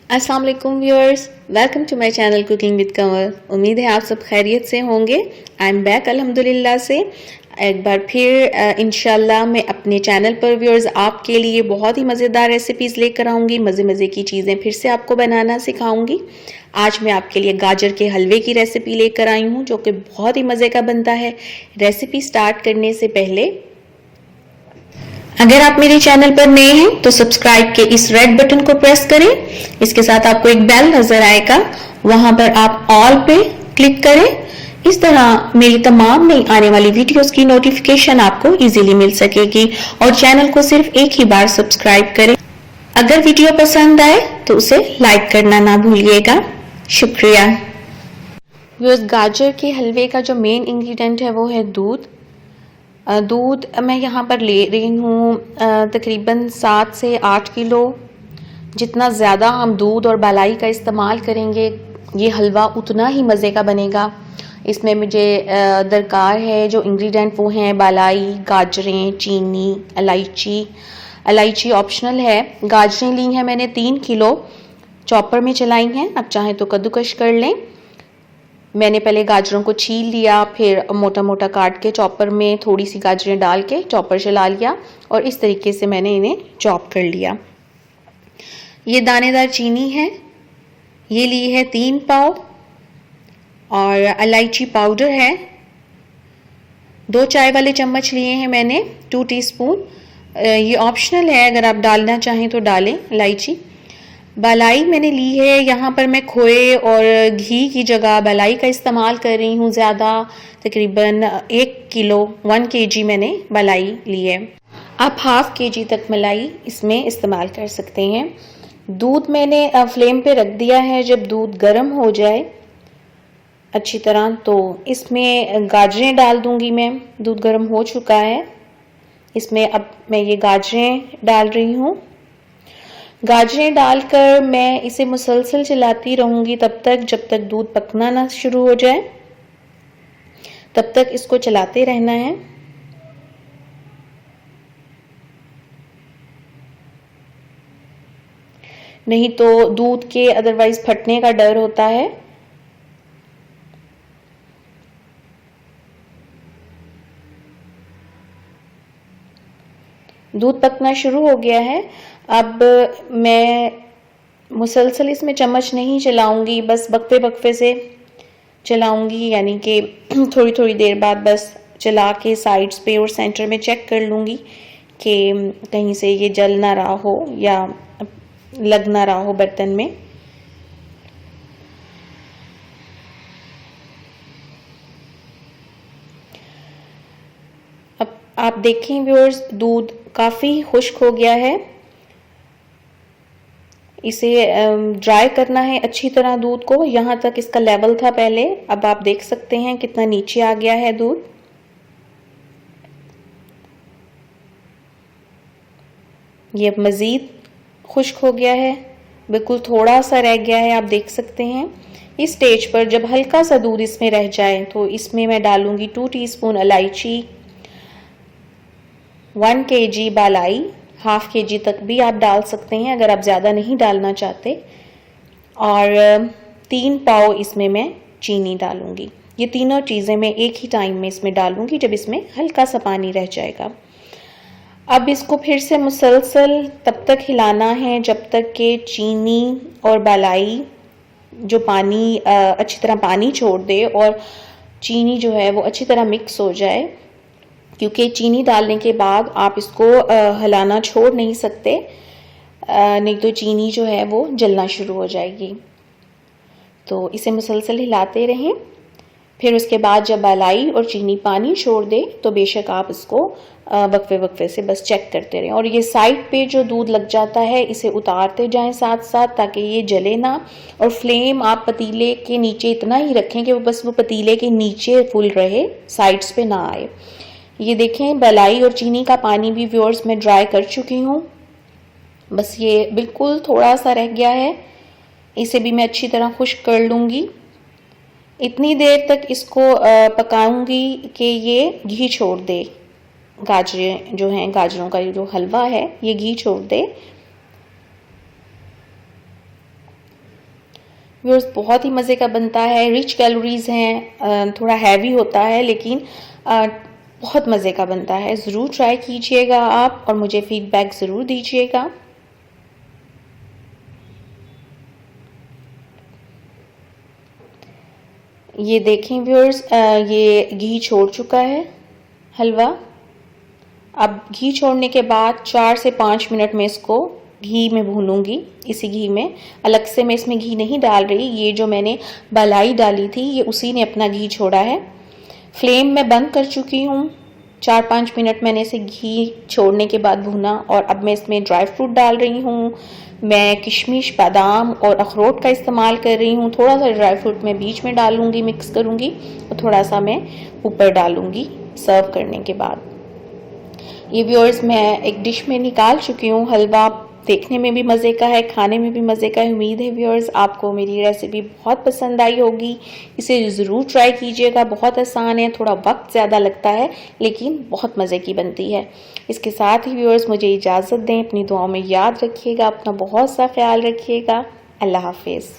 अस्सलाम वालेकुम viewers, welcome to my channel cooking with Kanwal. उम्मीद है आप सब खैरियत से होंगे। आई एम बैक अल्हम्दुलिल्लाह से एक बार फिर इंशाल्लाह मैं अपने चैनल पर व्यूअर्स आपके लिए बहुत ही मज़ेदार रेसिपीज़ लेकर आऊँगी। मज़े की चीज़ें फिर से आपको बनाना सिखाऊंगी। आज मैं आपके लिए गाजर के हलवे की रेसिपी लेकर आई हूँ जो कि बहुत ही मज़े का बनता है। रेसिपी स्टार्ट करने से पहले अगर आप मेरे चैनल पर नए हैं तो सब्सक्राइब के इस रेड बटन को प्रेस करें। इसके साथ आपको एक बेल नजर आएगा, वहां पर आप ऑल पे क्लिक करें। इस तरह मेरी तमाम नई आने वाली वीडियोस की नोटिफिकेशन आपको इजीली मिल सकेगी। और चैनल को सिर्फ एक ही बार सब्सक्राइब करें। अगर वीडियो पसंद आए तो उसे लाइक करना ना भूलिएगा। शुक्रिया। गाजर के हलवे का जो मेन इंग्रेडिएंट है वो है दूध। दूध मैं यहाँ पर ले रही हूँ तकरीबन 7 से 8 किलो। जितना ज़्यादा हम दूध और बालाई का इस्तेमाल करेंगे ये हलवा उतना ही मज़े का बनेगा। इसमें मुझे दरकार है जो इंग्रेडिएंट वो हैं बालाई, गाजरें, चीनी, इलायची ऑप्शनल है। गाजरें ली हैं मैंने 3 किलो, चॉपर में चलाई हैं। आप चाहें तो कद्दूकश कर लें। मैंने पहले गाजरों को छील लिया, फिर मोटा मोटा काट के चॉपर में थोड़ी सी गाजरें डाल के चॉपर चला लिया और इस तरीके से मैंने इन्हें चॉप कर लिया। ये दानेदार चीनी है, ये ली है 3 पाव। और इलायची पाउडर है 2 चाय वाले चम्मच लिए हैं मैंने, 2 टीस्पून। ये ऑप्शनल है, अगर आप डालना चाहें तो डालें इलायची। बालाई मैंने ली है, यहाँ पर मैं खोए और घी की जगह बालाई का इस्तेमाल कर रही हूँ ज़्यादा। तकरीबन 1 किलो 1 kg मैंने बालाई ली है। आप हाफ kg तक मलाई इसमें इस्तेमाल कर सकते हैं। दूध मैंने फ्लेम पे रख दिया है। जब दूध गर्म हो जाए अच्छी तरह तो इसमें गाजरें डाल दूंगी मैं। दूध गर्म हो चुका है, इसमें अब मैं ये गाजरें डाल रही हूँ। गाजरें डालकर मैं इसे मुसलसल चलाती रहूंगी तब तक जब तक दूध पकना ना शुरू हो जाए, तब तक इसको चलाते रहना है। नहीं तो दूध के अदरवाइज फटने का डर होता है। दूध पकना शुरू हो गया है। अब मैं मुसलसल इसमें चम्मच नहीं चलाऊंगी, बस वक्फे वक्फे से चलाऊंगी, यानी कि थोड़ी थोड़ी देर बाद बस चला के साइड्स पे और सेंटर में चेक कर लूंगी कि कहीं से ये जल ना रहा हो या लग ना रहा हो बर्तन में। अब आप देखें व्यूअर्स, दूध काफ़ी खुश्क हो गया है। इसे ड्राई करना है अच्छी तरह दूध को। यहाँ तक इसका लेवल था पहले, अब आप देख सकते हैं कितना नीचे आ गया है दूध। ये मज़ीद खुश्क हो गया है, बिल्कुल थोड़ा सा रह गया है, आप देख सकते हैं। इस स्टेज पर जब हल्का सा दूध इसमें रह जाए तो इसमें मैं डालूंगी 2 टीस्पून इलायची, 1 kg बालाई, हाफ kg तक भी आप डाल सकते हैं अगर आप ज़्यादा नहीं डालना चाहते। और 3 पाव इसमें मैं चीनी डालूंगी। ये तीनों चीज़ें मैं एक ही टाइम में इसमें डालूंगी जब इसमें हल्का सा पानी रह जाएगा। अब इसको फिर से मुसलसल तब तक हिलाना है जब तक कि चीनी और बालाई जो पानी अच्छी तरह पानी छोड़ दे और चीनी जो है वो अच्छी तरह मिक्स हो जाए, क्योंकि चीनी डालने के बाद आप इसको हिलाना छोड़ नहीं सकते, नहीं तो चीनी जो है वो जलना शुरू हो जाएगी। तो इसे मुसलसल हिलाते रहें। फिर उसके बाद जब बालाई और चीनी पानी छोड़ दे तो बेशक आप इसको वक्फे वक्फे से बस चेक करते रहें। और ये साइड पे जो दूध लग जाता है इसे उतारते जाएं साथ साथ, ताकि ये जले ना। और फ्लेम आप पतीले के नीचे इतना ही रखें कि वो पतीले के नीचे फुल रहे, साइड्स पे ना आए। ये देखें बालाई और चीनी का पानी भी व्यूअर्स मैं ड्राई कर चुकी हूँ, बस ये बिल्कुल थोड़ा सा रह गया है। इसे भी मैं अच्छी तरह खुश्क कर लूँगी। इतनी देर तक इसको पकाऊंगी कि ये घी छोड़ दे। गाजरें जो हैं, गाजरों का जो हलवा है ये घी छोड़ दे। व्यूअर्स बहुत ही मज़े का बनता है, रिच कैलोरीज़ हैं, थोड़ा हैवी होता है लेकिन बहुत मज़े का बनता है। ज़रूर ट्राई कीजिएगा आप और मुझे फ़ीडबैक ज़रूर दीजिएगा। ये देखें व्यूअर्स, ये घी छोड़ चुका है हलवा। अब घी छोड़ने के बाद 4 से 5 मिनट में इसको घी में भूनूंगी। इसी घी में, अलग से मैं इसमें घी नहीं डाल रही, ये जो मैंने बालाई डाली थी ये उसी ने अपना घी छोड़ा है। फ्लेम मैं बंद कर चुकी हूँ। 4-5 मिनट मैंने इसे घी छोड़ने के बाद भूना और अब मैं इसमें ड्राई फ्रूट डाल रही हूँ। मैं किशमिश, बादाम और अखरोट का इस्तेमाल कर रही हूँ। थोड़ा सा ड्राई फ्रूट मैं बीच में डालूंगी, मिक्स करूँगी और थोड़ा सा मैं ऊपर डालूँगी सर्व करने के बाद। ये व्यूअर्स मैं एक डिश में निकाल चुकी हूँ। हलवा देखने में भी मज़े का है, खाने में भी मज़े का है। उम्मीद है व्यूअर्स आपको मेरी रेसिपी बहुत पसंद आई होगी। इसे ज़रूर ट्राई कीजिएगा, बहुत आसान है, थोड़ा वक्त ज़्यादा लगता है लेकिन बहुत मज़े की बनती है। इसके साथ ही व्यूअर्स मुझे इजाज़त दें, अपनी दुआओं में याद रखिएगा, अपना बहुत सा ख्याल रखिएगा। अल्लाह हाफिज़।